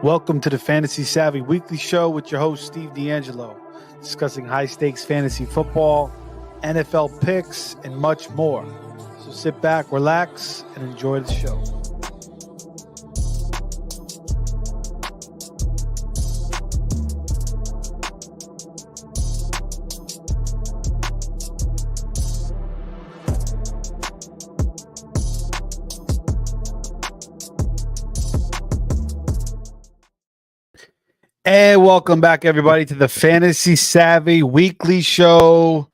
Welcome to the Fantasy Savvy Weekly Show with your host, Steve D'Angelo, discussing high-stakes fantasy football, NFL picks, and much more. So sit back, relax, and enjoy the show. And welcome back, everybody, to the Fantasy Savvy Weekly Show.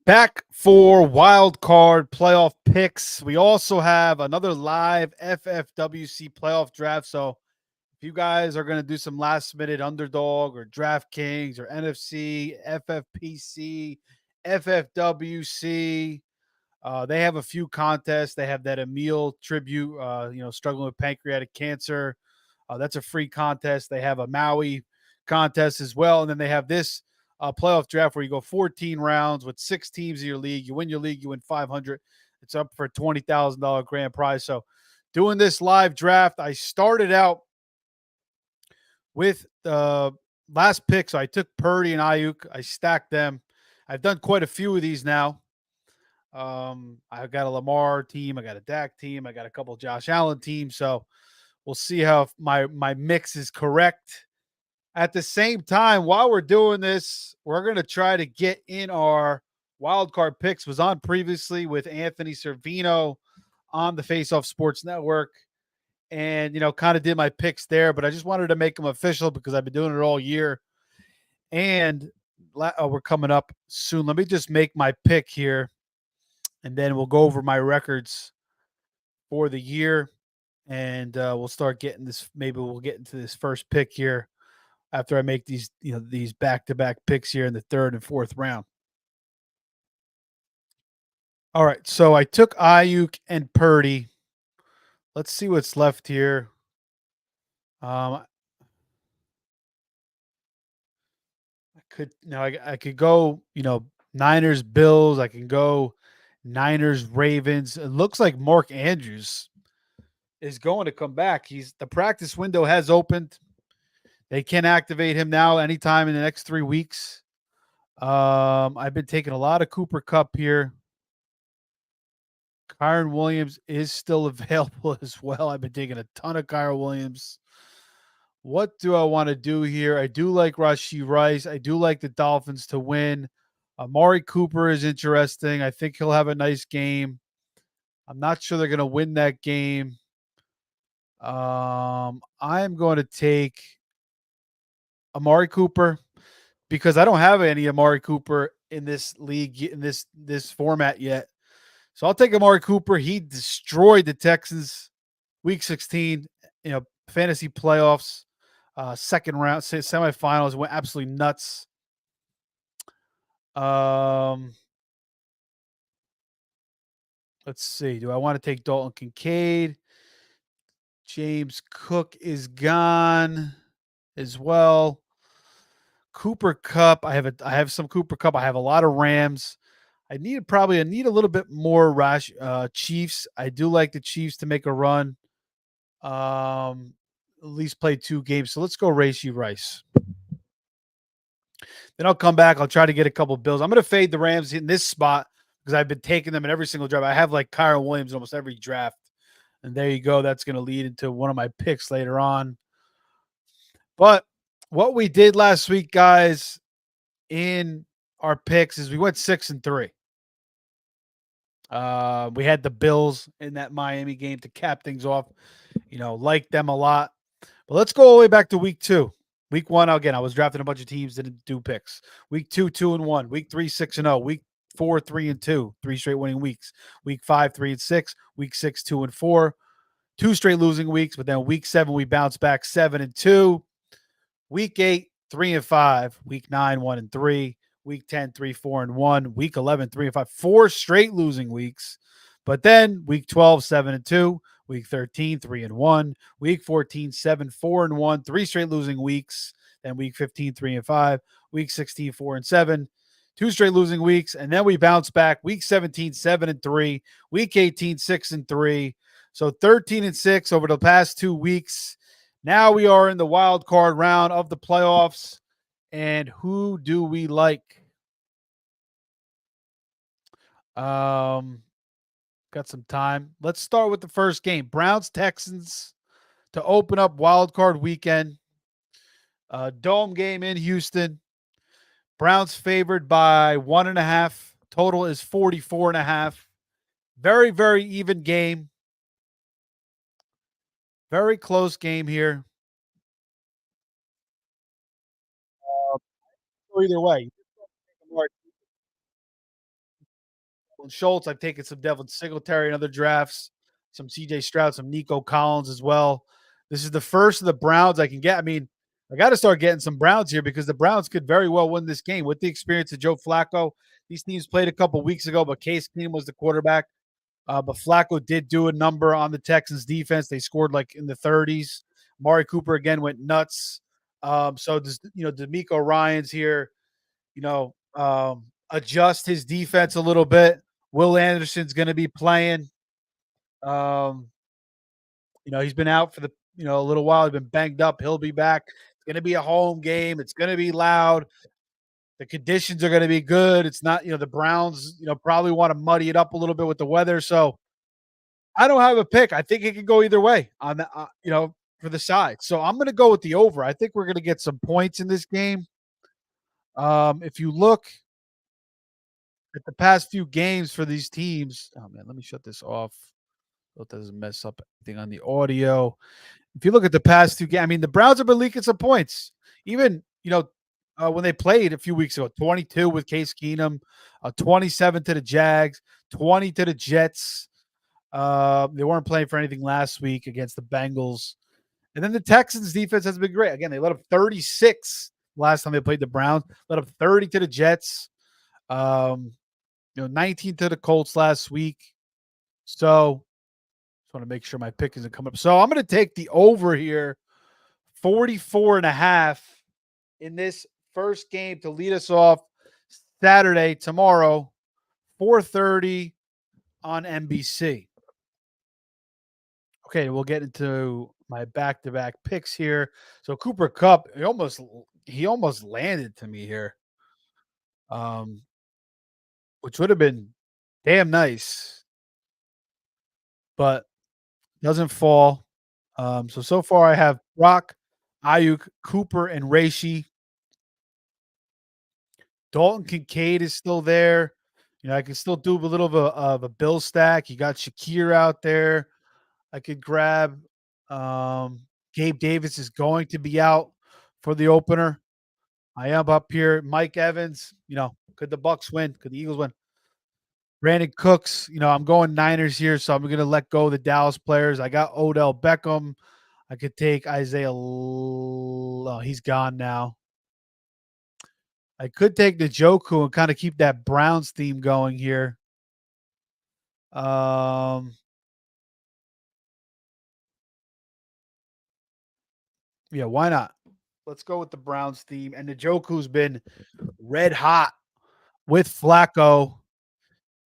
Back for wild card playoff picks. We also have another live FFWC playoff draft. So if you guys are going to do some last-minute underdog or DraftKings or NFC, FFPC, FFWC, they have a few contests. They have that Emil tribute, struggling with pancreatic cancer. That's a free contest. They have a Maui contest as well. And then they have this playoff draft where you go 14 rounds with 6 teams in your league. You win your league, you win $500. It's up for a $20,000 grand prize. So doing this live draft, I started out with the last pick. So I took Purdy and Ayuk. I stacked them. I've done quite a few of these now. I've got a Lamar team. I got a Dak team. I got a couple of Josh Allen teams. So we'll see how my mix is correct. At the same time, while we're doing this, we're going to try to get in our wildcard picks. Was on previously with Anthony Servino on the Face Off Sports Network. And, kind of did my picks there. But I just wanted to make them official because I've been doing it all year. And we're coming up soon. Let me just make my pick here. And then we'll go over my records for the year. And we'll start getting this. Maybe we'll get into this first pick here after I make these, these back-to-back picks here in the third and fourth round. All right, so I took Ayuk and Purdy. Let's see what's left here. I could go, Niners, Bills. I can go Niners, Ravens. It looks like Mark Andrews is going to come back. The practice window has opened. They can activate him now anytime in the next 3 weeks. I've been taking a lot of Cooper Kupp here. Kyron Williams is still available as well. I've been taking a ton of Kyron Williams. What do I want to do here? I do like Rashee Rice. I do like the Dolphins to win. Amari Cooper is interesting. I think he'll have a nice game. I'm not sure they're going to win that game. I'm going to take Amari Cooper because I don't have any Amari Cooper in this league, in this format yet. So I'll take Amari Cooper. He destroyed the Texans week 16, fantasy playoffs, second round, semifinals, went absolutely nuts. Let's see. Do I want to take Dalton Kincaid? James Cook is gone as well. Cooper Kupp. I have some Cooper Kupp. I have a lot of Rams. I need a little bit more Chiefs. I do like the Chiefs to make a run. At least play 2 games. So let's go Rashee Rice. Then I'll come back. I'll try to get a couple Bills. I'm going to fade the Rams in this spot because I've been taking them in every single draft. I have like Kyron Williams in almost every draft. And there you go. That's going to lead into one of my picks later on. But what we did last week, guys, in our picks is we went 6-3. We had the Bills in that Miami game to cap things off. Liked them a lot. But let's go all the way back to week 2. Week 1, again, I was drafting a bunch of teams, didn't do picks. Week 2, 2-1. Week 3, 6-0. Week 4, 3-2. 3 straight winning weeks. Week 5, 3-6. Week 6, 2-4. 2 straight losing weeks. But then week 7, we bounced back 7-2. Week 8, 3-5. Week 9, 1-3. Week 10, 3-4-1. Week 11, 3-5. 4 straight losing weeks. But then week 12, 7-2. Week 13, 3-1. Week 14, 7-4-1. 3 straight losing weeks. Then week 15, 3-5. Week 16, 4-7. 2 straight losing weeks. And then we bounce back. Week 17, 7-3. Week 18, 6-3. So 13-6 over the past 2 weeks. Now we are in the wild card round of the playoffs. And who do we like? Um, got some time. Let's start with the first game. Browns Texans to open up wild card weekend. Dome game in Houston. Browns favored by 1.5. Total is 44.5. Very, very even game. Very close game here. Either way, Schultz. I've taken some Devin Singletary in other drafts, some CJ Stroud, some Nico Collins as well. This is the first of the Browns I can get. I mean, I got to start getting some Browns here because the Browns could very well win this game with the experience of Joe Flacco. These teams played a couple weeks ago, but Case Keenum was the quarterback. But Flacco did do a number on the Texans defense. They scored like in the 30s. Mari Cooper again went nuts. So does D'Amico Ryans here, adjust his defense a little bit. Will Anderson's going to be playing. Um, he's been out for a little while. He's been banged up. He'll be back. It's going to be a home game. It's going to be loud. The conditions are going to be good. It's not, the Browns, probably want to muddy it up a little bit with the weather. So I don't have a pick. I think it could go either way on the, for the side. So I'm going to go with the over. I think we're going to get some points in this game. If you look at the past few games for these teams, oh man, let me shut this off. So it doesn't mess up anything on the audio. If you look at the past two games, I mean, the Browns have been leaking some points. Even, when they played a few weeks ago, 22 with Case Keenum, 27 to the Jags, 20 to the Jets. They weren't playing for anything last week against the Bengals. And then the Texans defense has been great. Again, they let up 36 last time they played the Browns, let up 30 to the Jets, 19 to the Colts last week. So just want to make sure my pick isn't coming up. So I'm going to take the over here, 44.5 in this first game to lead us off Saturday, tomorrow, 4:30 on NBC. Okay, we'll get into my back-to-back picks here. So Cooper Kupp, he almost landed to me here, um, which would have been damn nice, but doesn't fall. So far I have Brock, Ayuk, Cooper, and Reishi. Dalton Kincaid is still there. I can still do a little of a bill stack. You got Shakir out there. I could grab. Um, Gabe Davis is going to be out for the opener. I am up here. Mike Evans, could the Bucks win? Could the Eagles win? Brandon Cooks, I'm going Niners here, so I'm going to let go of the Dallas players. I got Odell Beckham. I could take Isaiah. Oh, he's gone now. I could take the Njoku and kind of keep that Browns theme going here. Yeah, why not? Let's go with the Browns theme. And the Njoku's been red hot with Flacco.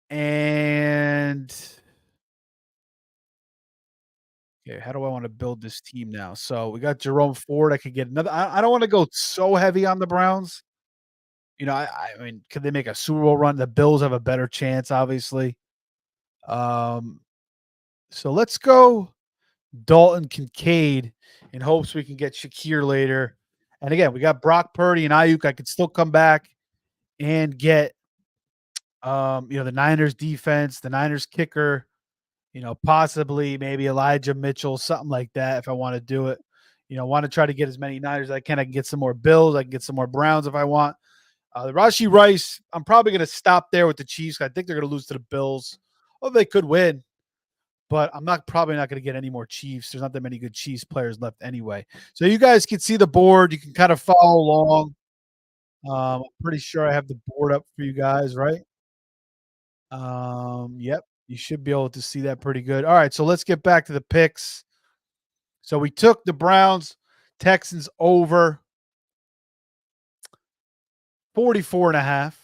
And okay, how do I want to build this team now? So we got Jerome Ford. I could get another. I don't want to go so heavy on the Browns. I mean, could they make a Super Bowl run? The Bills have a better chance, obviously. Um, so let's go Dalton Kincaid in hopes we can get Shakir later. And again, we got Brock Purdy and Ayuk. I could still come back and get the Niners defense, the Niners kicker, possibly maybe Elijah Mitchell, something like that if I want to do it. Want to try to get as many Niners as I can. I can get some more Bills. I can get some more Browns if I want. The Rashi Rice, I'm probably going to stop there with the Chiefs. I think they're going to lose to the Bills. Oh, they could win, but I'm probably not going to get any more Chiefs. There's not that many good Chiefs players left anyway. So you guys can see the board. You can kind of follow along. I'm pretty sure I have the board up for you guys, right? Yep, you should be able to see that pretty good. All right, so let's get back to the picks. So we took the Browns, Texans over 44.5.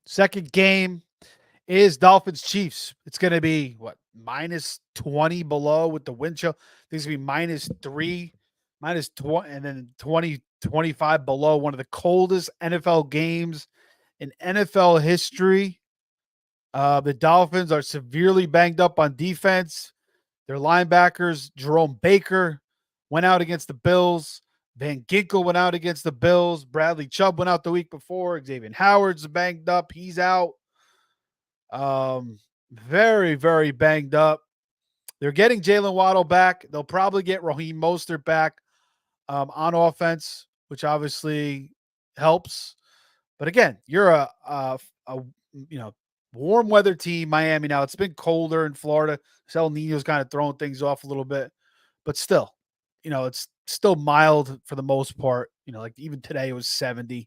Second game is Dolphins Chiefs. It's going to be what, minus 20 below with the wind chill. These going to be minus 3, minus 20, and then 20, 25 below. One of the coldest NFL games in NFL history. The Dolphins are severely banged up on defense. Their linebackers, Jerome Baker, went out against the Bills. Van Ginkel went out against the Bills. Bradley Chubb went out the week before. Xavier Howard's banged up. He's out. Very, very banged up. They're getting Jalen Waddle back. They'll probably get Raheem Mostert back on offense, which obviously helps. But again, you're a you know warm weather team, Miami. Now it's been colder in Florida. El Nino's kind of throwing things off a little bit, but still, it's still mild for the most part. Like even today it was 70.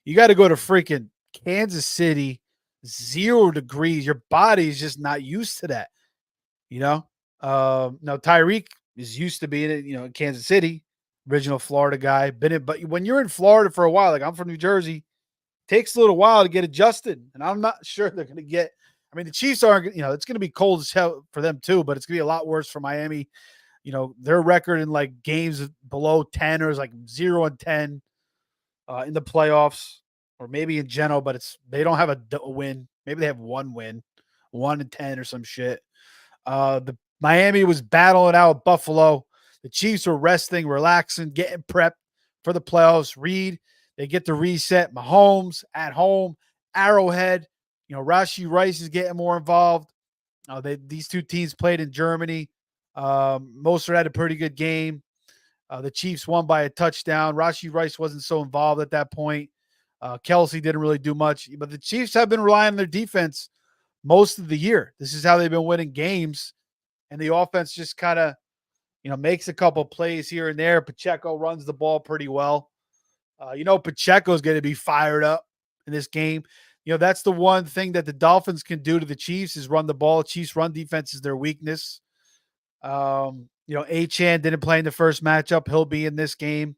You got to go to freaking Kansas City, 0 degrees. Your body's just not used to that. Now Tyreek is used to being in Kansas City, original Florida guy. But when you're in Florida for a while, like I'm from New Jersey, takes a little while to get adjusted, and I'm not sure they're going to get. I mean, the Chiefs aren't. It's going to be cold as hell for them too, but it's going to be a lot worse for Miami. Their record in like games below 10 or is like 0-10 in the playoffs, or maybe in general, but they don't have a win. Maybe they have one win, 1-10 or some shit. The Miami was battling out with Buffalo. The Chiefs were resting, relaxing, getting prepped for the playoffs. They get to reset. Mahomes at home, Arrowhead. Rashi Rice is getting more involved. These two teams played in Germany. Mostert had a pretty good game. The Chiefs won by a touchdown. Rashi Rice wasn't so involved at that point. Kelsey didn't really do much, but the Chiefs have been relying on their defense most of the year. This is how they've been winning games, and the offense just kind of, makes a couple plays here and there. Pacheco runs the ball pretty well. Pacheco's going to be fired up in this game. That's the one thing that the Dolphins can do to the Chiefs is run the ball. Chiefs run defense is their weakness. Achane didn't play in the first matchup. He'll be in this game.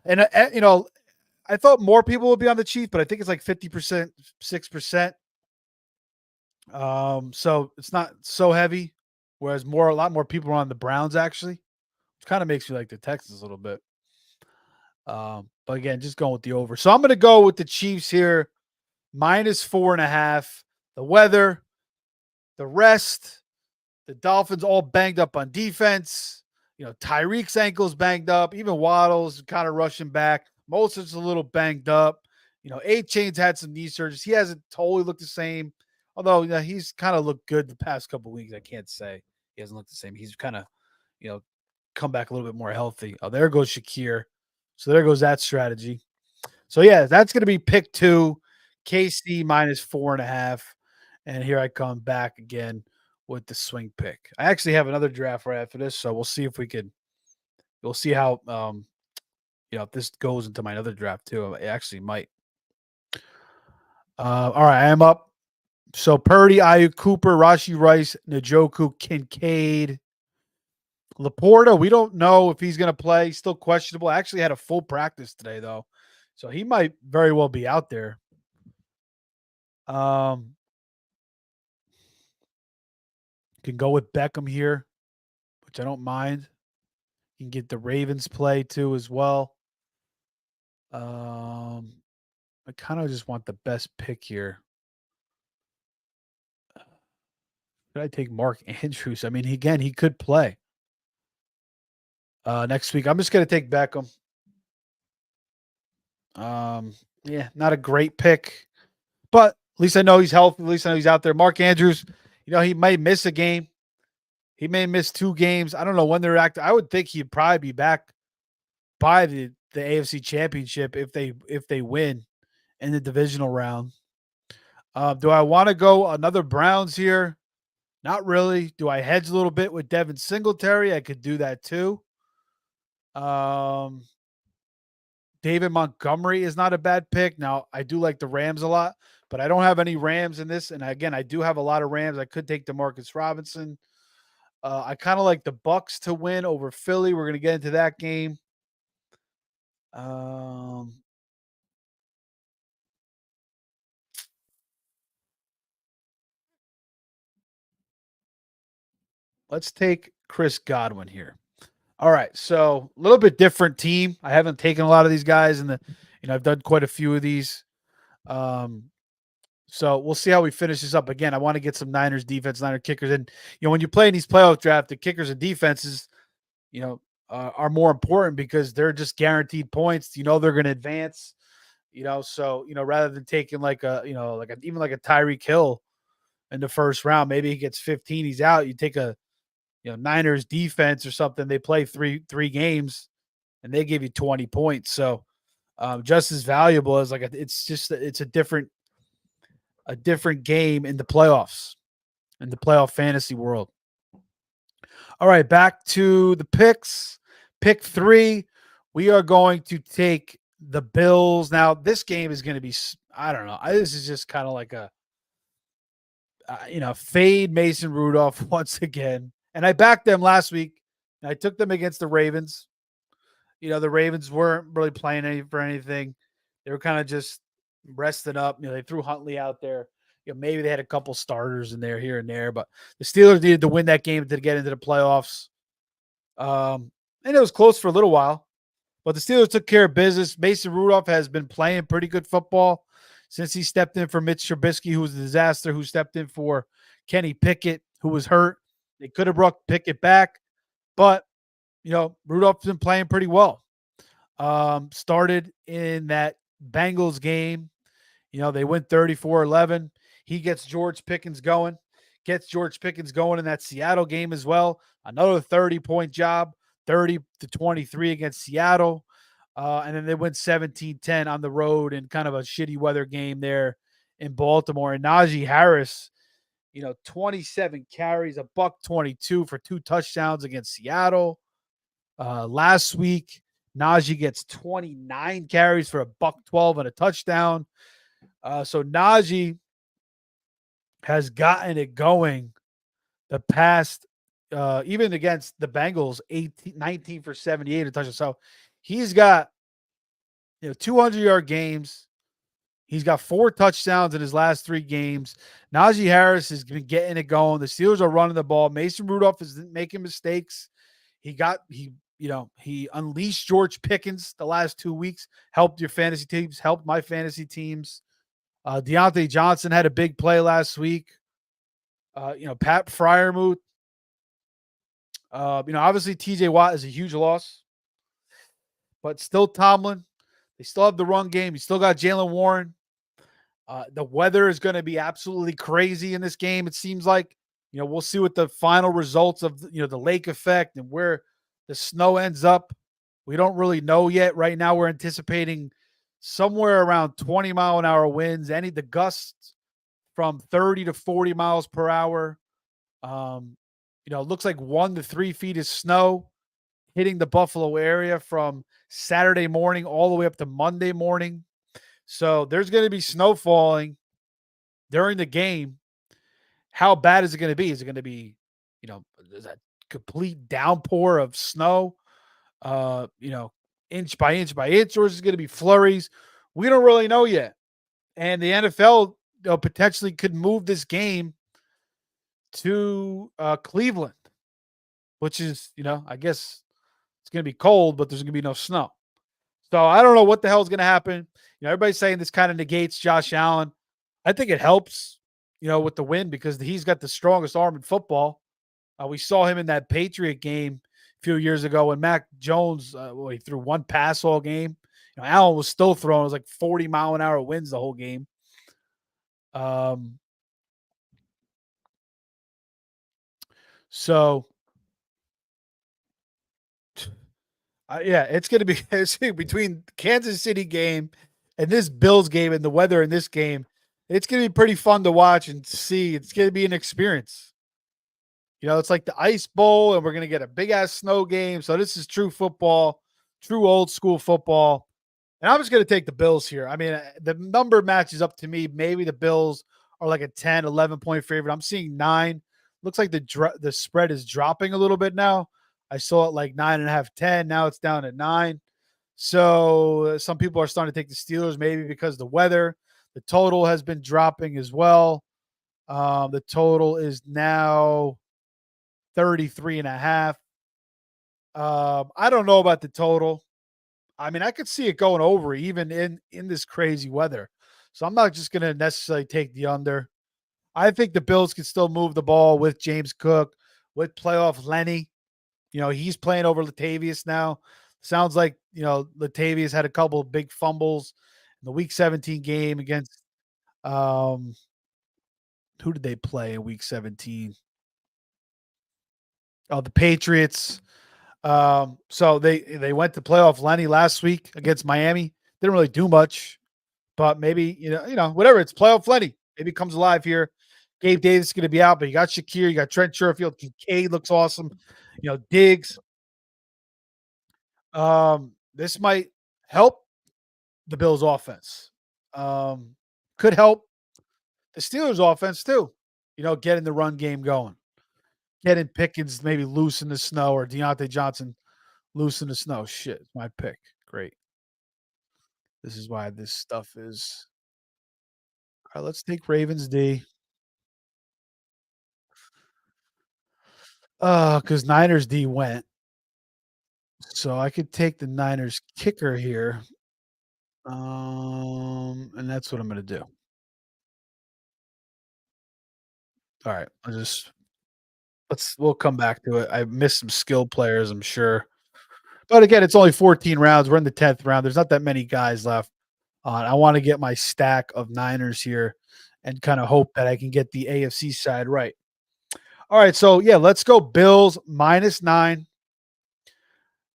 And, I thought more people would be on the Chiefs, but I think it's like 50%, 6%. So it's not so heavy, whereas a lot more people are on the Browns actually, which kind of makes me like the Texans a little bit. But again, just going with the over. So I'm going to go with the Chiefs here, -4.5. The weather, the rest, the Dolphins all banged up on defense. Tyreek's ankle's banged up. Even Waddle's kind of rushing back. Mostert's a little banged up. Achane's had some knee surgeries. He hasn't totally looked the same. Although he's kind of looked good the past couple of weeks. I can't say he hasn't looked the same. He's kind of, come back a little bit more healthy. Oh, there goes Shakir. So there goes that strategy. So yeah, that's going to be pick 2, KC -4.5. And here I come back again with the swing pick. I actually have another draft right after this, so we'll see if we'll see how if this goes into my other draft too. It actually might. All right, I am up. So Purdy, Ayuk, Cooper, Rashi Rice, Njoku, Kincaid, Laporta. We don't know if he's going to play. Still questionable. I actually had a full practice today though, so he might very well be out there. Can go with Beckham here, which I don't mind. You can get the Ravens play too as well. I kind of just want the best pick here. Could I take Mark Andrews? I mean, he could play next week. I'm just going to take Beckham. Yeah, not a great pick, but at least I know he's healthy. At least I know he's out there. Mark Andrews, he might miss a game. He may miss 2 games. I don't know when they're active. I would think he'd probably be back by the AFC Championship if they win in the divisional round. Do I want to go another Browns here? Not really. Do I hedge a little bit with Devin Singletary? I could do that too. David Montgomery is not a bad pick. Now, I do like the Rams a lot, but I don't have any Rams in this. And again, I do have a lot of Rams. I could take DeMarcus Robinson. I kind of like the Bucks to win over Philly. We're going to get into that game. Let's take Chris Godwin here. All right, so a little bit different team. I haven't taken a lot of these guys, and I've done quite a few of these. Um, so we'll see how we finish this up. Again, I want to get some Niners defense, Niner kickers, and when you play in these playoff draft, the kickers and defenses, are more important because they're just guaranteed points. They're going to advance. So rather than taking like even like a Tyreek Hill in the first round, maybe he gets 15, he's out. You take a Niners defense or something. They play three games and they give you 20 points. So just as valuable as it's a different game in the playoffs, in the playoff fantasy world. All right, back to the picks. Pick 3. We are going to take the Bills. Now, this game is going to be, I don't know. This is just kind of like a, fade Mason Rudolph once again. And I backed them last week. And I took them against the Ravens. The Ravens weren't really playing for anything. They were kind of just resting up. They threw Huntley out there. Maybe they had a couple starters in there here and there, but the Steelers needed to win that game to get into the playoffs. And it was close for a little while, but the Steelers took care of business. Mason Rudolph has been playing pretty good football since he stepped in for Mitch Trubisky, who was a disaster, who stepped in for Kenny Pickett, who was hurt. They could have brought Pickett back, but Rudolph's been playing pretty well. Started in that Bengals game. They went 34-11. He gets George Pickens going in that Seattle game as well. Another 30-point job, 30-23 against Seattle. And then they went 17-10 on the road in kind of a shitty weather game there in Baltimore. And Najee Harris, 27 carries, $122 for 2 touchdowns against Seattle. Last week, Najee gets 29 carries for $112 and a touchdown. So Najee has gotten it going the past, even against the Bengals, 19 for 78 a touchdown. So he's got 200-yard games. He's got 4 touchdowns in his last 3 games. Najee Harris has been getting it going. The Steelers are running the ball. Mason Rudolph is making mistakes. He unleashed George Pickens the last 2 weeks, helped your fantasy teams, helped my fantasy teams. Deontay Johnson had a big play last week. Pat Freiermuth. Obviously TJ Watt is a huge loss, but still Tomlin. They still have the run game. You still got Jaylen Warren. The weather is going to be absolutely crazy in this game. It seems like, we'll see what the final results of, the lake effect and where the snow ends up. We don't really know yet. Right now, we're anticipating somewhere around 20-mile-an-hour winds. The gusts from 30 to 40 miles per hour. It looks like 1 to 3 feet of snow hitting the Buffalo area from Saturday morning all the way up to Monday morning. So there's going to be snow falling during the game. How bad is it going to be? Is it going to be, a complete downpour of snow, inch by inch by inch, or is it going to be flurries? We don't really know yet. And the NFL potentially could move this game to Cleveland, which is, I guess it's going to be cold, but there's going to be no snow. So I don't know what the hell is going to happen. Everybody's saying this kind of negates Josh Allen. I think it helps, with the win because he's got the strongest arm in football. We saw him in that Patriot game a few years ago when Mac Jones, he threw 1 pass all game. Allen was still throwing. It was like 40-mile-an-hour winds the whole game. So it's going to be between Kansas City game and this Bills game and the weather in this game. It's going to be pretty fun to watch and see. It's going to be an experience. It's like the Ice Bowl, and we're going to get a big-ass snow game. So this is true football, true old-school football. And I'm just going to take the Bills here. I mean, the number matches up to me. Maybe the Bills are like a 10, 11-point favorite. I'm seeing 9. Looks like the spread is dropping a little bit now. I saw it like 9.5, 10. Now it's down at 9. So some people are starting to take the Steelers maybe because of the weather. The total has been dropping as well. The total is now 33.5. I don't know about the total. I mean, I could see it going over even in this crazy weather. So I'm not just going to necessarily take the under. I think the Bills can still move the ball with James Cook, with playoff Lenny. He's playing over Latavius now. Sounds like, Latavius had a couple of big fumbles in the week 17 game against um who did they play in week 17? Oh, the Patriots. So they went to playoff Lenny last week against Miami. Didn't really do much, but maybe whatever. It's playoff Lenny. Maybe it comes alive here. Gabe Davis is going to be out, but you got Shakir, you got Trent Sherfield, Kincaid looks awesome. Diggs. This might help the Bills' offense. Um, could help the Steelers' offense too. Getting the run game going, getting Pickens maybe loose in the snow or Deontay Johnson loose in the snow. Shit, my pick. Great. This is why this stuff is. All right, let's take Ravens D. Because Niners D went. So I could take the Niners kicker here. And that's what I'm gonna do. All right. We'll come back to it. I missed some skill players, I'm sure. But again, it's only 14 rounds. We're in the 10th round. There's not that many guys left. I want to get my stack of Niners here and kind of hope that I can get the AFC side right. All right, so yeah, let's go Bills -9.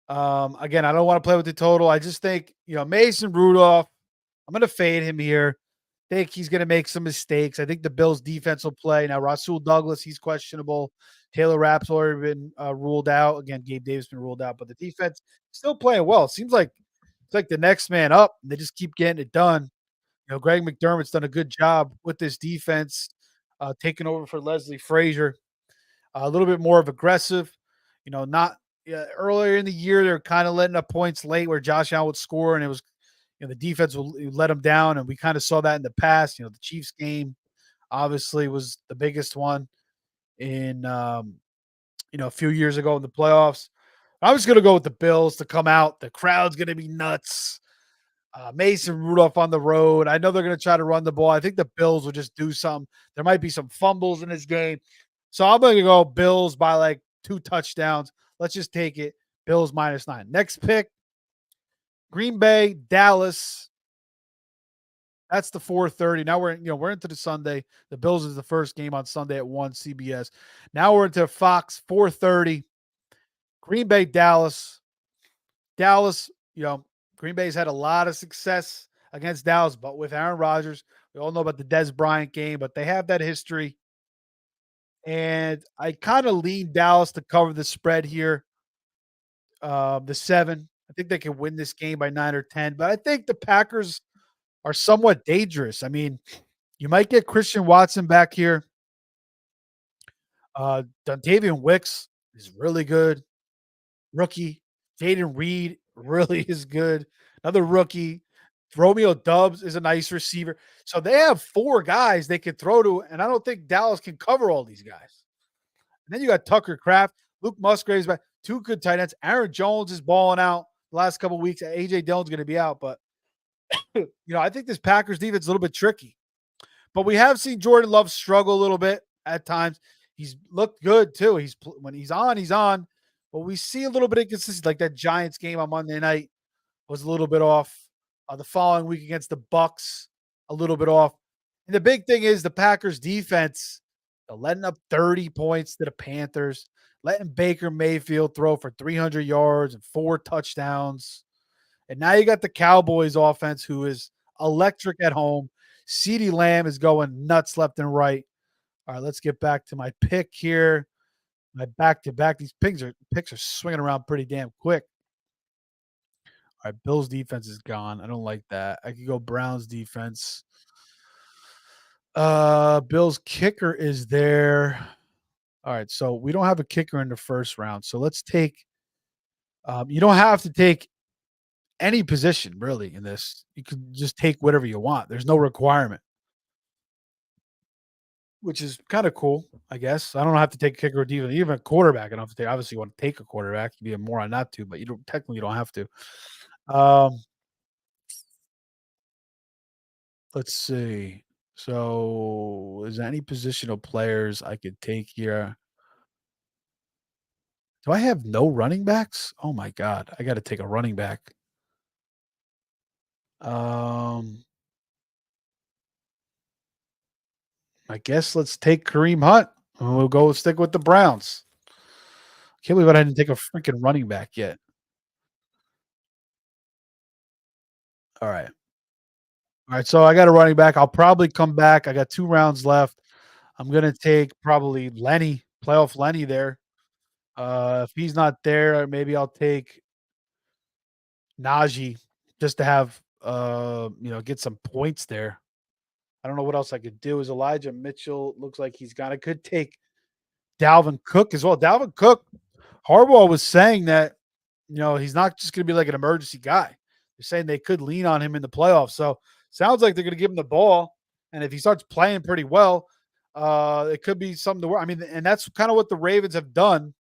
Again, I don't want to play with the total. I just think, Mason Rudolph, I'm going to fade him here. Think he's going to make some mistakes. I think the Bills defense will play. Now, Rasul Douglas, he's questionable. Taylor Rapp's already been ruled out. Again, Gabe Davis been ruled out, but the defense still playing well. Seems like it's like the next man up. They just keep getting it done. Greg McDermott's done a good job with this defense, taking over for Leslie Frazier. A little bit more of aggressive. Not earlier in the year they're kind of letting up points late where Josh Allen would score, and it was the defense will let them down, and we kind of saw that in the past. The Chiefs game obviously was the biggest one in a few years ago in the playoffs. I was going to go with the Bills to come out. The crowd's going to be nuts. Mason Rudolph on the road. I know they're going to try to run the ball. I think the Bills will just do something. There might be some fumbles in this game. So I'm going to go Bills by like 2 touchdowns. Let's just take it. Bills -9. Next pick, Green Bay, Dallas. That's the 4:30. Now we're into the Sunday. The Bills is the first game on Sunday at 1 CBS. Now we're into Fox 4:30. Green Bay, Dallas. Dallas, Green Bay's had a lot of success against Dallas, but with Aaron Rodgers, we all know about the Dez Bryant game, but they have that history. And I kind of lean Dallas to cover the spread here, the 7. I think they can win this game by 9 or 10, but I think the Packers are somewhat dangerous. I mean, you might get Christian Watson back here. Dontavian Wicks is really good. Rookie. Jaden Reed really is good. Another rookie. Romeo Dubs is a nice receiver. So they have 4 guys they could throw to, and I don't think Dallas can cover all these guys. And then you got Tucker Kraft, Luke Musgrave's back, 2 good tight ends. Aaron Jones is balling out the last couple of weeks. AJ Dillon's going to be out, but I think this Packers defense is a little bit tricky. But we have seen Jordan Love struggle a little bit at times. He's looked good too. When he's on, he's on. But we see a little bit of consistency, like that Giants game on Monday night was a little bit off. The following week against the Bucks, a little bit off. And the big thing is the Packers defense, they're letting up 30 points to the Panthers, letting Baker Mayfield throw for 300 yards and 4 touchdowns. And now you got the Cowboys offense who is electric at home. CeeDee Lamb is going nuts left and right. All right, let's get back to my pick here. My back-to-back. These picks are swinging around pretty damn quick. All right, Bills defense is gone. I don't like that. I could go Browns defense. Bills kicker is there. All right, so we don't have a kicker in the first round. So let's take you don't have to take any position really in this. You can just take whatever you want. There's no requirement. which is kind of cool, I guess. I don't have to take a kicker or even a quarterback. I don't have to take. Obviously, you want to take a quarterback. You'd be a moron not to, but you don't technically you don't have to. Um, let's see. So, is there any positional players I could take here? Do I have no running backs? Oh my god, I got to take a running back. Um, I guess let's take Kareem Hunt. And we'll go stick with the Browns. Can't believe I didn't take a freaking running back yet. All right. All right. So I got a running back. I'll probably come back. I got 2 rounds left. I'm gonna take probably Lenny, playoff Lenny there. If he's not there, maybe I'll take Najee just to have get some points there. I don't know what else I could do. Is Elijah Mitchell looks like he's got. I could take Dalvin Cook as well. Dalvin Cook, Harbaugh was saying that he's not just going to be like an emergency guy. They're saying they could lean on him in the playoffs. So sounds like they're going to give him the ball, and if he starts playing pretty well, it could be something to work. I mean, and that's kind of what the Ravens have done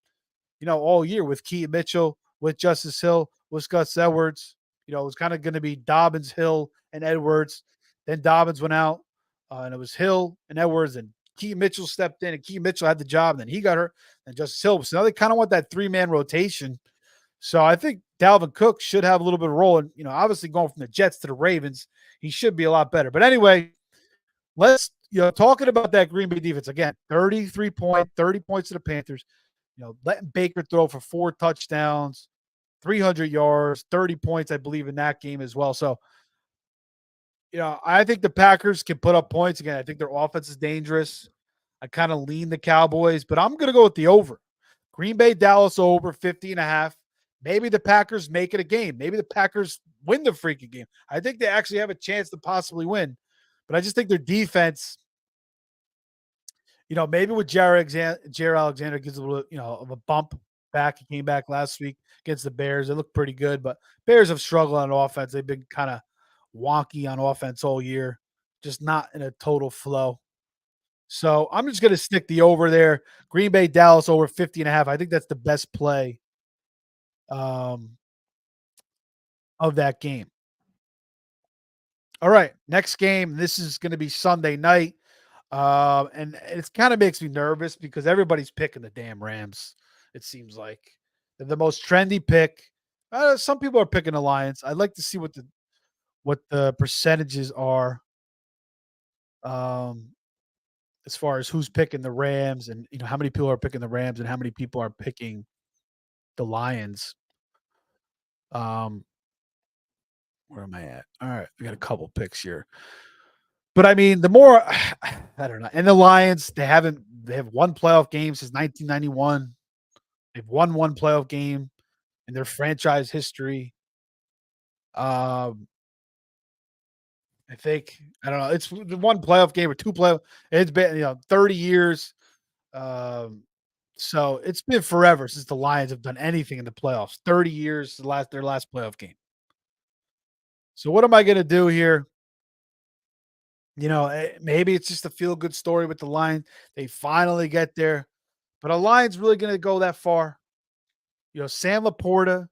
all year with Keaton Mitchell, with Justice Hill, with Gus Edwards. It was kind of going to be Dobbins, Hill, and Edwards. Then Dobbins went out, and it was Hill and Edwards, and Keaton Mitchell stepped in, and Keaton Mitchell had the job, and then he got hurt, and Justice Hill. So now they kind of want that 3-man rotation. So I think Dalvin Cook should have a little bit of role. And, obviously going from the Jets to the Ravens, he should be a lot better. But anyway, let's, talking about that Green Bay defense again, 30 points to the Panthers. Letting Baker throw for 4 touchdowns, 300 yards, 30 points, I believe, in that game as well. So, I think the Packers can put up points again. I think their offense is dangerous. I kind of lean the Cowboys, but I'm going to go with the over. Green Bay, Dallas over 50.5. Maybe the Packers make it a game. Maybe the Packers win the freaking game. I think they actually have a chance to possibly win, but I just think their defense, maybe with Jared Alexander gives a little, of a bump back. He came back last week against the Bears. They look pretty good, but Bears have struggled on offense. They've been kind of wonky on offense all year, just not in a total flow. So I'm just going to stick the over there. Green Bay, Dallas over 50.5. I think that's the best play um, of that game. All right, next game. This is going to be Sunday night. And it kind of makes me nervous because everybody's picking the damn Rams. It seems like they're the most trendy pick. Some people are picking the Lions. I'd like to see what the percentages are um, as far as who's picking the Rams, and how many people are picking the Rams and how many people are picking the Lions. Um, where am I at? All right, we got a couple picks here. But I mean, the more I don't know. And the Lions, they have one playoff game since 1991. They've won one playoff game in their franchise history. Um, I think I don't know. It's the one playoff game or two playoff. It's been 30 years. Um, so it's been forever since the Lions have done anything in the playoffs. 30 years their last playoff game. So what am I going to do here? Maybe it's just a feel good story with the Lions. They finally get there, but a Lions really going to go that far? Sam Laporta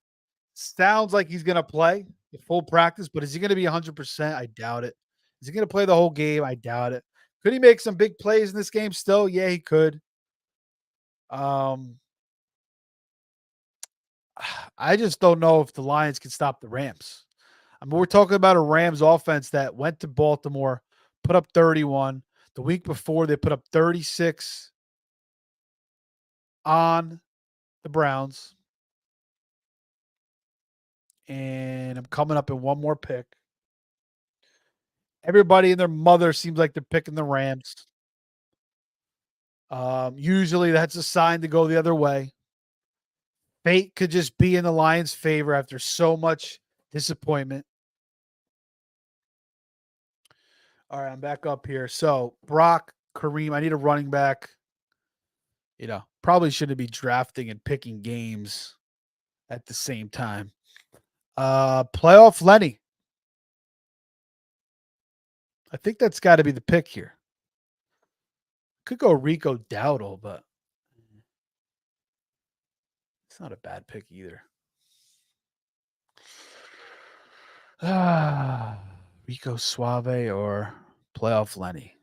sounds like he's going to play the full practice, but is he going to be 100%? I doubt it. Is he going to play the whole game? I doubt it. Could he make some big plays in this game still? Yeah, he could. Um, I just don't know if the Lions can stop the Rams. I mean, we're talking about a Rams offense that went to Baltimore, put up 31. The week before, they put up 36 on the Browns. And I'm coming up in one more pick. Everybody and their mother seems like they're picking the Rams. Usually that's a sign to go the other way. Fate could just be in the Lions' favor after so much disappointment. All right, I'm back up here. So Brock, Kareem, I need a running back. Probably shouldn't be drafting and picking games at the same time. Playoff Lenny. I think that's got to be the pick here. Could go Rico Dowdle, but it's not a bad pick either. Ah, Rico Suave or playoff Lenny.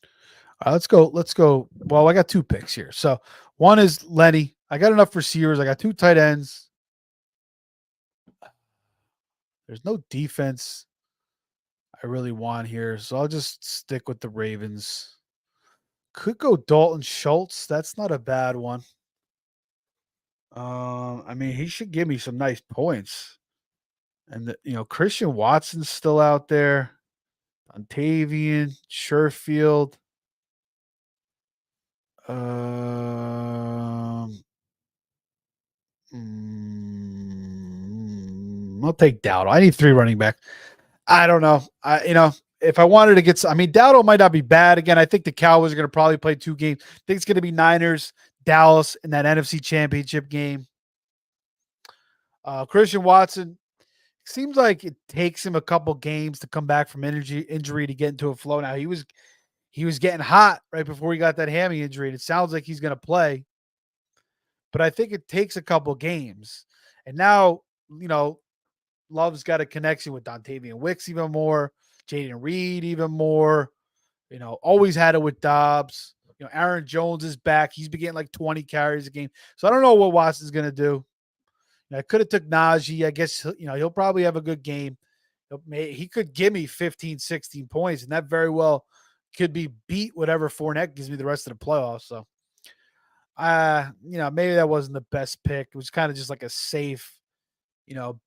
All right, let's go. Let's go. Well, I got two picks here. So one is Lenny. I got enough receivers. I got two tight ends. There's no defense I really want here, so I'll just stick with the Ravens. Could go Dalton Schultz. That's not a bad one. I mean, he should give me some nice points. And Christian Watson's still out there. Ontavian, Sherfield. Um, I'll take Dowdle. I need three running back. I don't know. If I wanted to get, I mean, Dowdle might not be bad. Again, I think the Cowboys are going to probably play two games. I think it's going to be Niners, Dallas in that NFC Championship game. Christian Watson seems like it takes him a couple games to come back from injury to get into a flow. Now he was getting hot right before he got that hammy injury. And it sounds like he's going to play, but I think it takes a couple games. And now, Love's got a connection with Dontavian Wicks even more, Jaden Reed even more. Always had it with Dobbs. Aaron Jones is back. He's been getting like 20 carries a game. So I don't know what Watson's going to do. I could have took Najee. I guess, he'll probably have a good game. He could give me 15, 16 points, and that very well could be beat whatever Fournette gives me the rest of the playoffs. So, maybe that wasn't the best pick. It was kind of just like a safe,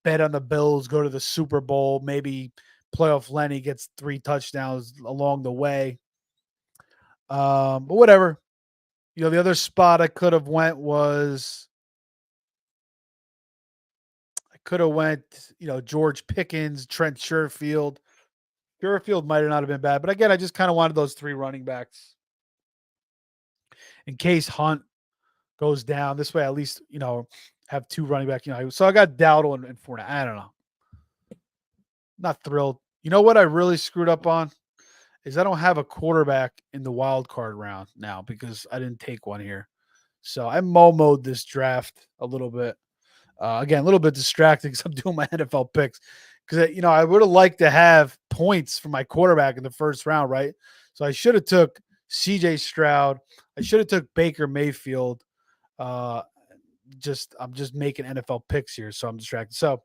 bet on the Bills, go to the Super Bowl, maybe playoff Lenny gets 3 touchdowns along the way. But whatever. The other spot I could have went was George Pickens, Trent Sherfield. Sherfield might have not have been bad, but again, I just kind of wanted those 3 running backs in case Hunt goes down. This way, at least, have 2 running back. So I got Dowdle and Fournette. I don't know. Not thrilled. You know what I really screwed up on is I don't have a quarterback in the wild card round now because I didn't take one here. So I Momo'd this draft a little bit. Again, a little bit distracting because I'm doing my NFL picks. Because I would have liked to have points for my quarterback in the first round, right? So I should have took C.J. Stroud. I should have took Baker Mayfield. I'm just making NFL picks here, so I'm distracted. So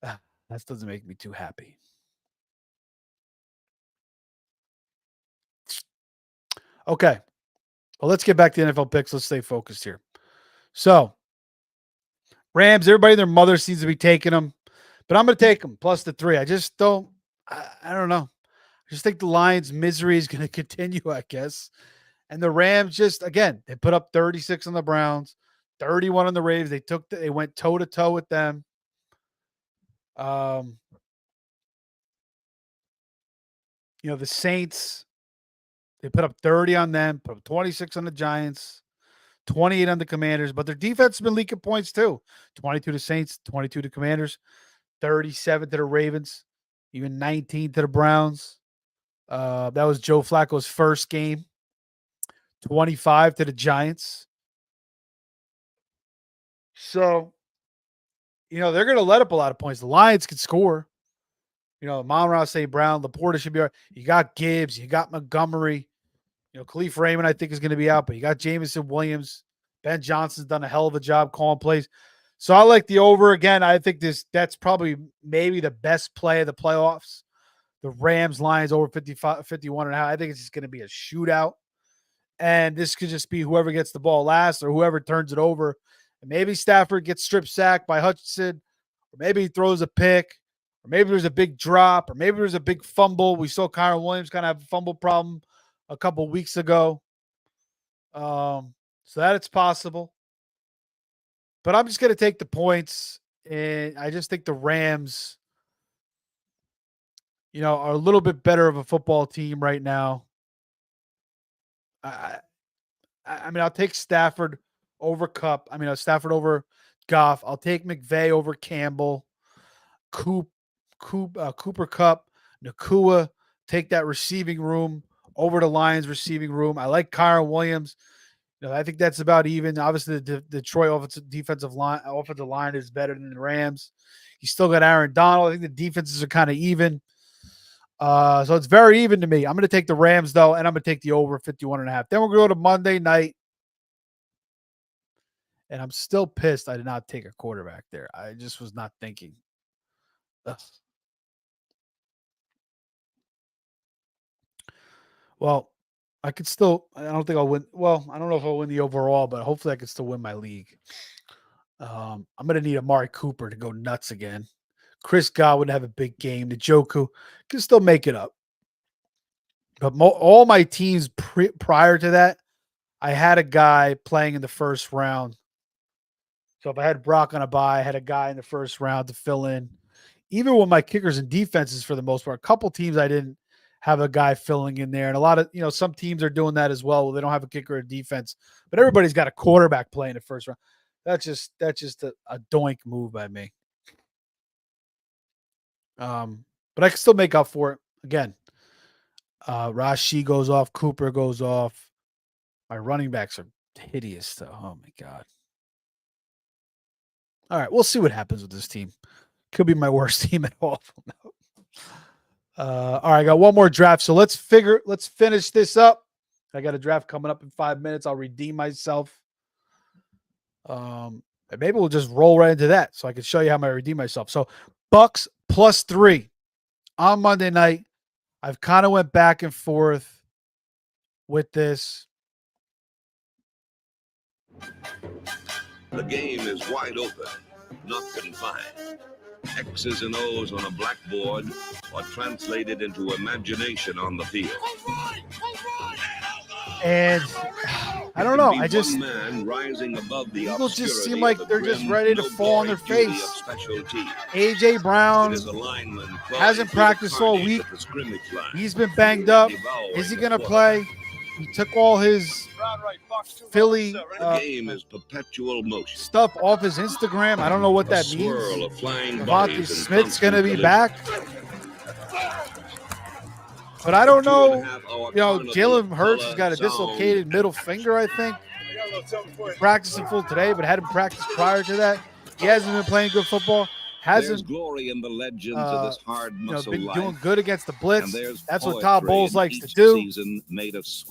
that doesn't make me too happy. Okay, well, let's get back to the NFL picks. Let's stay focused here. So Rams, everybody and their mother seems to be taking them, but I'm going to take them plus the 3. I just don't. I don't know. I just think the Lions' misery is going to continue, I guess. And the Rams just, again, they put up 36 on the Browns, 31 on the Ravens. They went toe to toe with them. The Saints, they put up 30 on them, put up 26 on the Giants, 28 on the Commanders, but their defense has been leaking points too. 22 to Saints, 22 to Commanders, 37 to the Ravens, even 19 to the Browns. That was Joe Flacco's first game. 25 to the Giants. So, they're going to let up a lot of points. The Lions can score. Amon-Ra St. Brown, Laporta should be all right. You got Gibbs. You got Montgomery. Khalif Raymond, I think, is going to be out, but you got Jameson Williams. Ben Johnson's done a hell of a job calling plays. So I like the over again. I think that's probably maybe the best play of the playoffs. The Rams Lions over 55, 51 and a half. I think it's just going to be a shootout. And this could just be whoever gets the ball last or whoever turns it over. And maybe Stafford gets strip sacked by Hutchinson, or maybe he throws a pick, or maybe there's a big drop, or maybe there's a big fumble. We saw Kyron Williams kind of have a fumble problem a couple weeks ago. So that it's possible. But I'm just going to take the points. And I just think the Rams, are a little bit better of a football team right now. I mean, I'll take Stafford over Cup. I mean, Stafford over Goff. I'll take McVay over Campbell. Cooper Cup, Nakua. Take that receiving room over the Lions receiving room. I like Kyron Williams. I think that's about even. Obviously, the Detroit offensive line is better than the Rams. You still got Aaron Donald. I think the defenses are kind of even. So it's very even to me. I'm going to take the Rams, though, and I'm going to take the over 51.5. Then we're going to go to Monday night. And I'm still pissed I did not take a quarterback there. I just was not thinking. Ugh. Well, I could still – I don't think I'll win – well, I don't know if I'll win the overall, but hopefully I could still win my league. I'm going to need Amari Cooper to go nuts again. Chris Godwin to have a big game. Njoku can still make it up. But all my teams prior to that, I had a guy playing in the first round. So if I had Brock on a bye, I had a guy in the first round to fill in. Even with my kickers and defenses for the most part, a couple teams I didn't have a guy filling in there. And a lot of, some teams are doing that as well. Where they don't have a kicker or defense, but everybody's got a quarterback playing the first round. That's just a doink move by me. But I can still make up for it. Again, Rashi goes off. Cooper goes off. My running backs are hideous, though. Oh, my God. All right, we'll see what happens with this team. Could be my worst team at all. All right, I got one more draft. So let's finish this up. I got a draft coming up in 5 minutes. I'll redeem myself. And maybe we'll just roll right into that so I can show you how I redeem myself. So Bucks +3 on Monday night. I've kind of went back and forth with this. The game is wide open, not confined. X's and O's on a blackboard are translated into imagination on the field. And I don't know. I just Eagles just seem like they're just ready to fall on their face. AJ Brown hasn't practiced all week. He's been banged up. Is he going to play? He took all his Philly stuff off his Instagram. I don't know what that means. Devontae Smith's going to be back. But I don't know. Jalen Hurts has got a dislocated middle finger, I think. Practicing full today, but hadn't practiced prior to that. He hasn't been playing good football. Hasn't glory in the legends of this hard been doing good against the blitz. That's what Todd Bowles likes to do.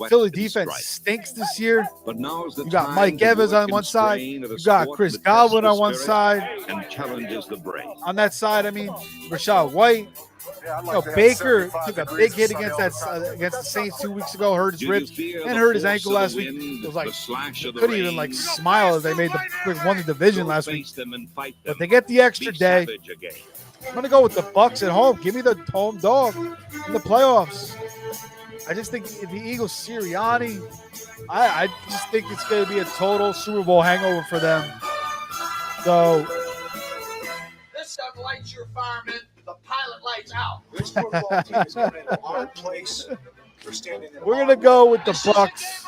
Philly defense stinks this year. But you got Mike Evans on one side. You got Chris Godwin on one side. And challenges the brain. On that side, Rashad White. Baker took a big hit against the Saints 2 weeks ago, hurt his ribs and hurt his ankle last week. It was like couldn't even smile as they won the division last week. But they get the extra day. I'm gonna go with the Bucks at home. Give me the home dog in the playoffs. I just think if the Eagles Sirianni, I just think it's gonna be a total Super Bowl hangover for them. So this stuff lights your fireman. The pilot lights out. This football team is going in a hard place. We're going to go with the Bucks.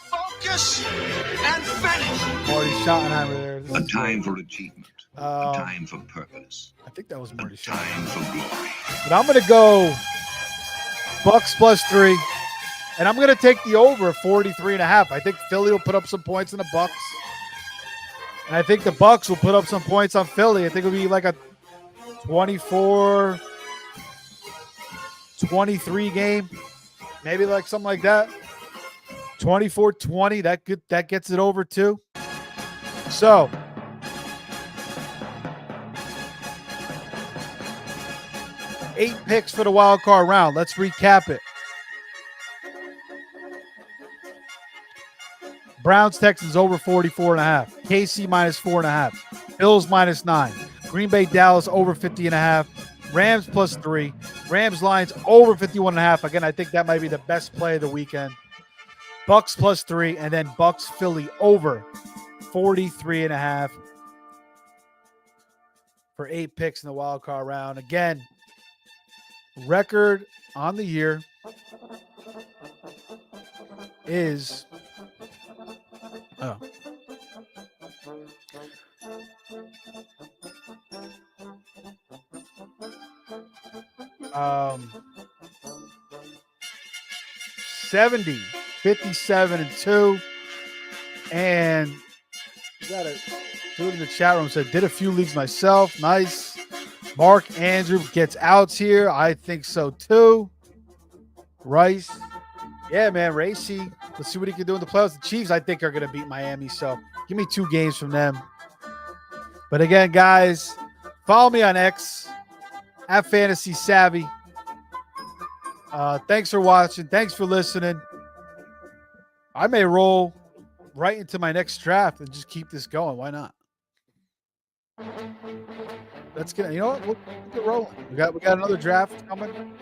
Focus and finish. Marty Schottenheimer there. A time for achievement. A time for purpose. I think that was Marty Schottenheimer. Time for glory. But I'm going to go Bucks +3. And I'm going to take the over 43.5. I think Philly will put up some points in the Bucks. And I think the Bucks will put up some points on Philly. I think it'll be like a 24-23 game, maybe like something like that. 24-20, that gets it over too. So eight picks for the wild card round. Let's recap it. Browns Texans over 44.5. KC -4.5. Bills -9. Green Bay, Dallas over 50.5. Rams +3. Rams Lions over 51.5. Again, I think that might be the best play of the weekend. Bucks +3, and then Bucks Philly over 43.5 for 8 picks in the wild card round. Again, record on the year is 70, 57-2. And you got to do it in the chat room. Said, did a few leagues myself. Nice. Mark Andrew gets outs here. I think so too. Rice. Yeah, man. Racy. Let's see what he can do in the playoffs. The Chiefs, I think, are going to beat Miami. So give me 2 games from them. But again, guys, follow me on X at Fantasy Savvy. Thanks for watching. Thanks for listening. I may roll right into my next draft and just keep this going. Why not? Let's get. You know what? We'll get rolling. We got another draft coming.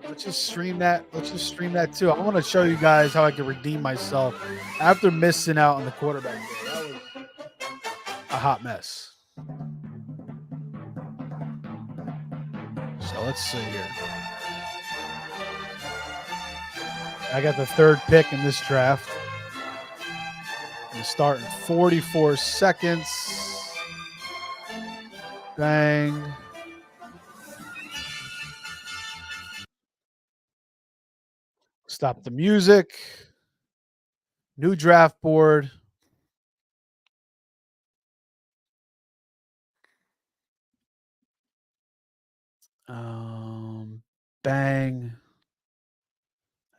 Let's just stream that. Let's just stream that too. I want to show you guys how I can redeem myself after missing out on the quarterback day. That was a hot mess. So let's see here. I got the 3rd pick in this draft. We start in 44 seconds. Bang. Stop the music. New draft board. Bang.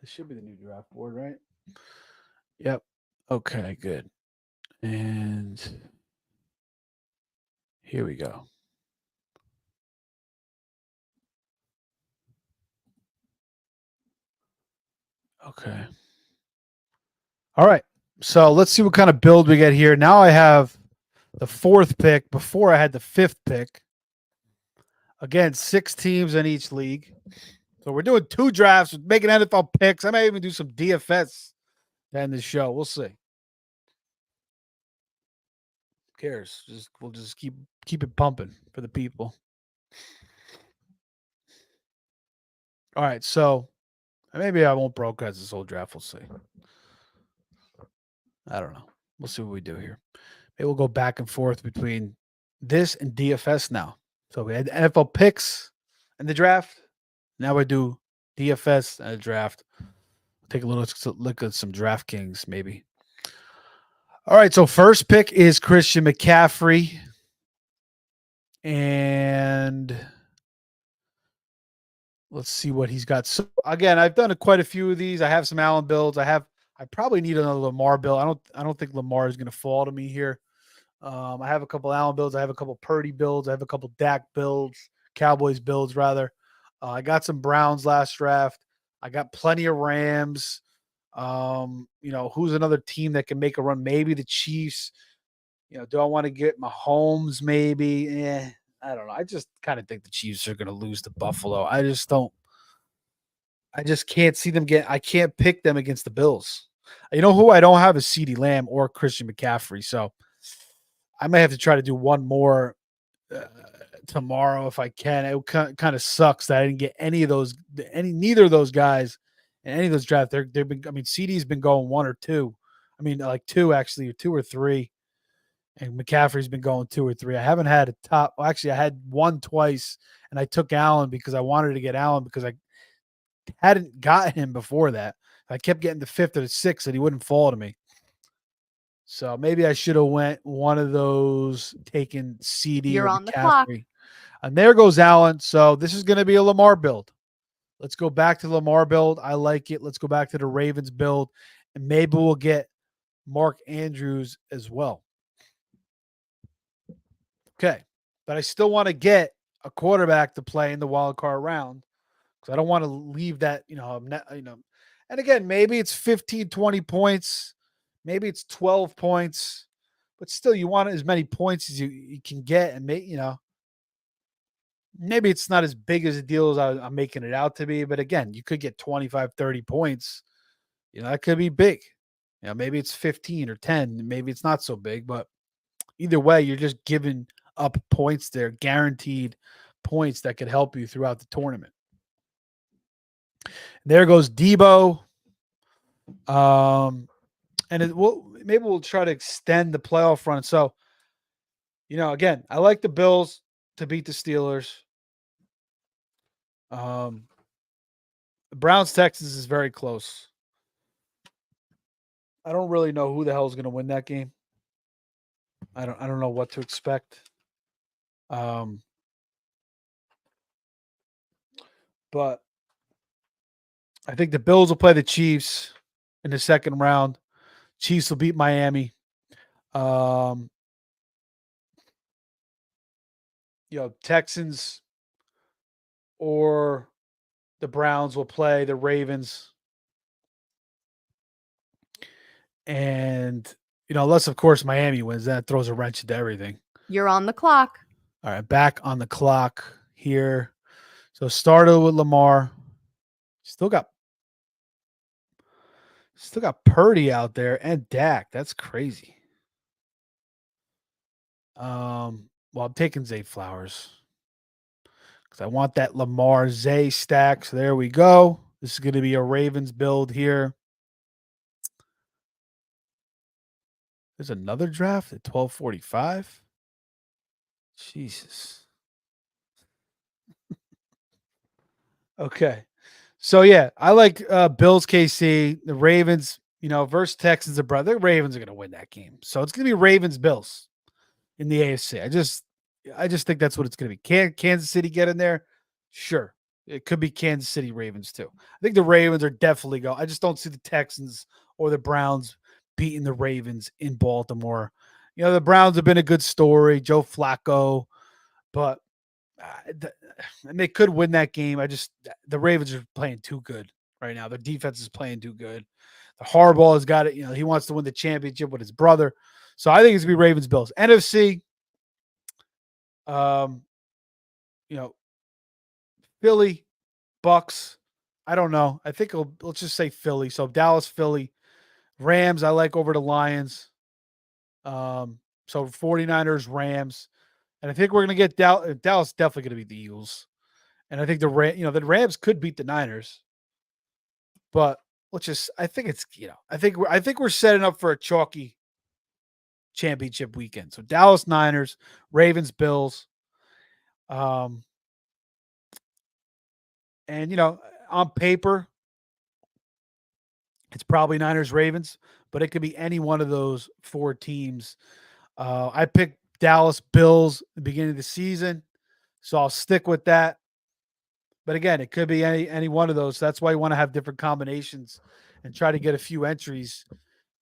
This should be the new draft board, right? Yep. Okay, good. And here we go. Okay. All right. So let's see what kind of build we get here. Now I have the 4th pick. Before I had the 5th pick. Again, 6 teams in each league. So we're doing 2 drafts, making NFL picks. I may even do some DFS in the show. We'll see. Who cares? We'll just keep it pumping for the people. All right, so maybe I won't broadcast this whole draft. We'll see. I don't know. We'll see what we do here. Maybe we'll go back and forth between this and DFS now. So we had NFL picks in the draft. Now we do DFS and a draft. Take a little look at some DraftKings, maybe. All right, so first pick is Christian McCaffrey. And let's see what he's got. So again, I've done quite a few of these. I have some Allen builds. I probably need another Lamar build. I don't think Lamar is going to fall to me here. I have a couple Allen builds. I have a couple Purdy builds. I have a couple Dak builds, Cowboys builds rather. I got some Browns last draft. I got plenty of Rams. Who's another team that can make a run? Maybe the Chiefs. Do I want to get Mahomes? Maybe. I don't know. I just kind of think the Chiefs are going to lose to Buffalo. I just can't see them I can't pick them against the Bills. You know who I don't have is CeeDee Lamb or Christian McCaffrey. So I may have to try to do one more tomorrow if I can. It kind of sucks that I didn't get neither of those guys in any of those drafts. They've been. I mean, CeeDee's been going 1 or 2. I mean, like 2 actually, or 2 or 3. And McCaffrey's been going 2 or 3. I haven't had a top. Well, actually, I had 1 twice, and I took Allen because I wanted to get Allen because I hadn't got him before that. I kept getting the 5th or the 6th, and he wouldn't fall to me. So maybe I should have went one of those, taken CD. You're or on the McCaffrey. clock. And there goes Allen. So this is going to be a Lamar build. Let's go back to Lamar build. I like it. Let's go back to the Ravens build. And maybe we'll get Mark Andrews as well. Okay. But I still want to get a quarterback to play in the wild card round because I don't want to leave that, and again, maybe it's 15, 20 points. Maybe it's 12 points, but still you want as many points as you can get. And maybe it's not as big as a deal as I'm making it out to be. But again, you could get 25, 30 points. That could be big. Maybe it's 15 or 10. Maybe it's not so big, but either way, you're just giving up points there, guaranteed points that could help you throughout the tournament. There goes Debo. And maybe we'll try to extend the playoff run. So, again, I like the Bills to beat the Steelers. Browns, Texans is very close. I don't really know who the hell is going to win that game. I don't know what to expect. Um, but I think the Bills will play the Chiefs in the second round. Chiefs will beat Miami. Um, Texans or the Browns will play the Ravens. And, unless, of course, Miami wins, that throws a wrench into everything. You're on the clock. All right, back on the clock here. So started with Lamar. Still got Purdy out there and Dak. That's crazy. Well, I'm taking Zay Flowers because I want that Lamar Zay stack. So there we go. This is going to be a Ravens build here. There's another draft at 12:45. Jesus. Okay. So yeah, I like Bills KC, the Ravens, versus Texans are brother. The Ravens are going to win that game. So it's going to be Ravens Bills in the AFC. I just think that's what it's going to be. Can Kansas City get in there? Sure. It could be Kansas City Ravens too. I think the Ravens are definitely going. I just don't see the Texans or the Browns beating the Ravens in Baltimore. The Browns have been a good story, Joe Flacco, but and they could win that game. The Ravens are playing too good right now. Their defense is playing too good. The Harbaugh has got it. He wants to win the championship with his brother. So I think it's gonna be Ravens Bills. NFC, Philly, Bucks. I don't know. I think let's just say Philly. So Dallas, Philly, Rams. I like over the Lions. So 49ers, Rams. And I think we're going to get Dallas definitely going to beat the Eagles. And I think the Rams could beat the Niners. But I think it's, I think we're setting up for a chalky championship weekend. So Dallas Niners, Ravens, Bills. And on paper, it's probably Niners, Ravens, but it could be any one of those four teams. I picked Dallas Bills at the beginning of the season, so I'll stick with that. But again, it could be any one of those. That's why you want to have different combinations and try to get a few entries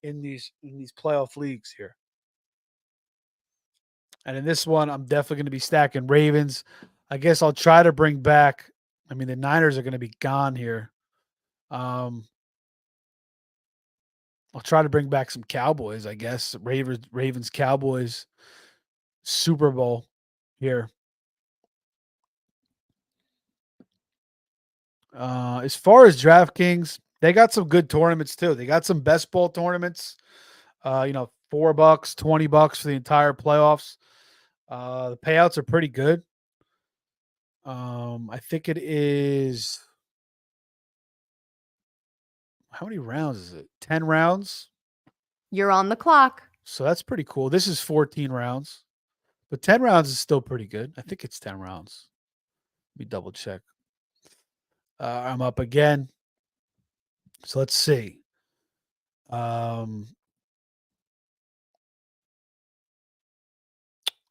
in these playoff leagues here. And in this one, I'm definitely going to be stacking Ravens. I guess I'll try to bring back. I mean, the Niners are going to be gone here. I'll try to bring back some Cowboys, I guess. Ravens, Cowboys, Super Bowl here. As far as DraftKings, they got some good tournaments too. They got some best ball tournaments. $4, $20 for the entire playoffs. The payouts are pretty good. I think it is. How many rounds is it? 10 rounds. You're on the clock. So that's pretty cool. This is 14 rounds, but 10 rounds is still pretty good. I think it's 10 rounds. Let me double check. I'm up again. So let's see. I'm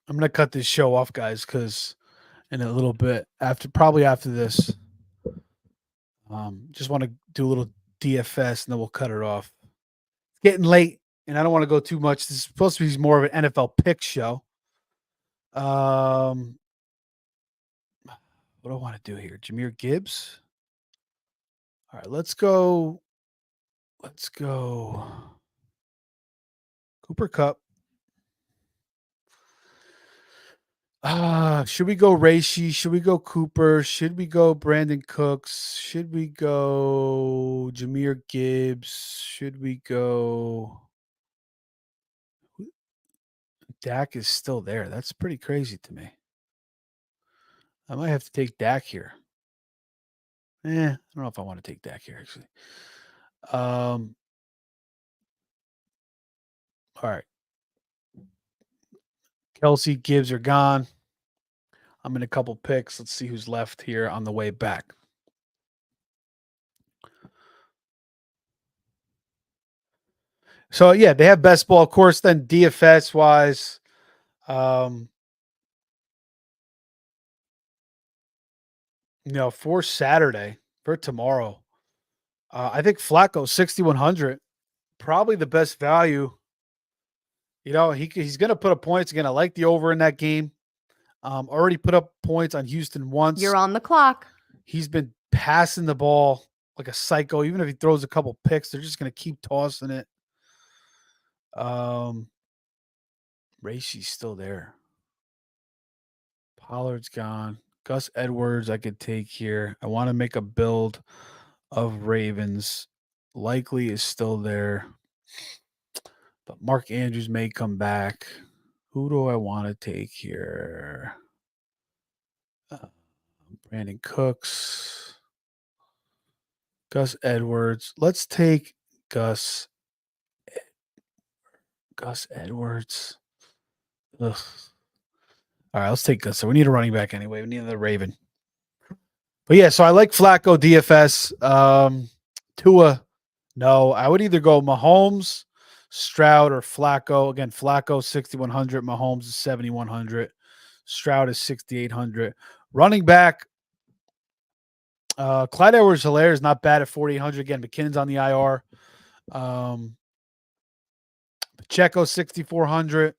going to cut this show off, guys, because in a little bit, probably after this, just want to do a little DFS and then we'll cut it off. It's getting late and I don't want to go too much. This is supposed to be more of an NFL pick show. What do I want to do here? Jahmyr Gibbs. All right, let's go. Cooper Kupp. Should we go Reishi? Should we go Cooper? Should we go Brandon Cooks? Should we go Jahmyr Gibbs? Should we go? Dak is still there. That's pretty crazy to me. I might have to take Dak here. I don't know if I want to take Dak here, actually. All right. Kelsey, Gibbs are gone. I'm in a couple picks. Let's see who's left here on the way back. So yeah, they have best ball, of course. Then DFS wise, for Saturday, for tomorrow, I think Flacco 6,100, probably the best value. He's going to put up points again. I like the over in that game. Already put up points on Houston once. You're on the clock. He's been passing the ball like a psycho. Even if he throws a couple picks, they're just going to keep tossing it. Racey's still there. Pollard's gone. Gus Edwards I could take here. I want to make a build of Ravens. Likely is still there. But Mark Andrews may come back. Who do I want to take here? Brandon Cooks. Gus Edwards. Let's take Gus Edwards. Ugh. All right, let's take Gus. So we need a running back anyway. We need another Raven. But yeah, so I like Flacco DFS. Tua, no. I would either go Mahomes, Stroud, or Flacco. Again, Flacco 6,100. Mahomes is 7,100. Stroud is 6,800. Running back, Clyde Edwards-Helaire is not bad at 4,800. Again, McKinnon's on the IR. Pacheco 6,400.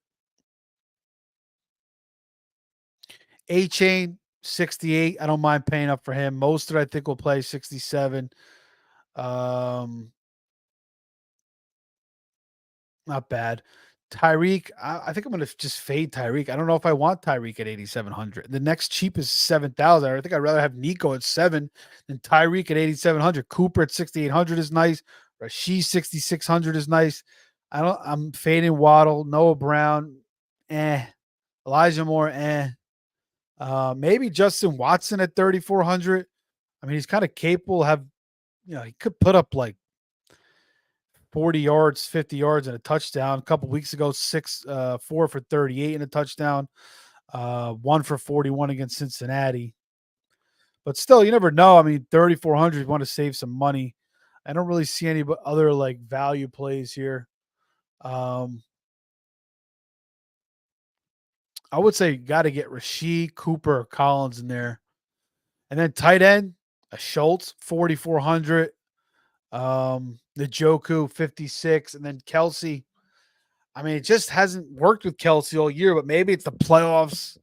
A-Chain 68. I don't mind paying up for him. Mostert I think will play 67. Not bad. Tyreek, I think I'm going to just fade Tyreek. I don't know if I want Tyreek at 8,700. The next cheapest 7,000. I think I'd rather have Nico at 7 than Tyreek at 8,700. Cooper at 6,800 is nice. Rashid 6,600 is nice. I'm fading Waddle, Noah Brown, Elijah Moore, maybe Justin Watson at 3,400. I mean, he's kind of capable. He could put up like 40 yards, 50 yards and a touchdown. A couple weeks ago, 4 for 38 and a touchdown, 1 for 41 against Cincinnati. But still, you never know. I mean, 3,400, you want to save some money. I don't really see any other like value plays here. I would say you got to get Rashid, Cooper, or Collins in there. And then tight end, a Schultz, 4,400. The Joku 56, and then Kelsey. I mean, it just hasn't worked with Kelsey all year, but maybe it's the playoffs.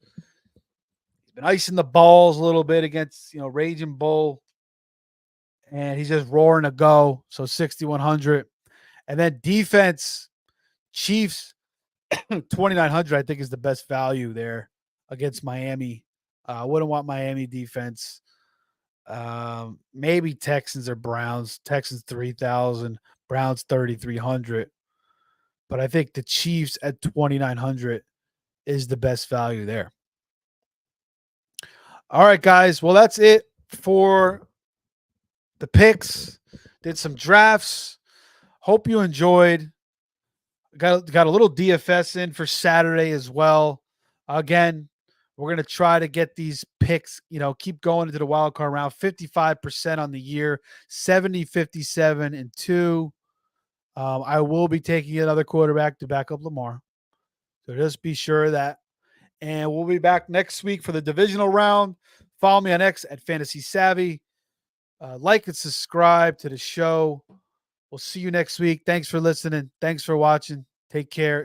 He's been icing the balls a little bit against, Raging Bull, and he's just roaring to go. So 6,100. And then defense, Chiefs, 2,900, I think is the best value there against Miami. I wouldn't want Miami defense. Maybe Texans or Browns. Texans 3,000, Browns 3,300. But I think the Chiefs at 2,900 is the best value there. All right, guys. Well, that's it for the picks. Did some drafts. Hope you enjoyed. Got a little DFS in for Saturday as well. Again, we're going to try to get these picks, keep going into the wild card round. 55% on the year, 70, 57, and 2. I will be taking another quarterback to back up Lamar. So just be sure of that. And we'll be back next week for the divisional round. Follow me on X at Fantasy Savvy. Like and subscribe to the show. We'll see you next week. Thanks for listening. Thanks for watching. Take care.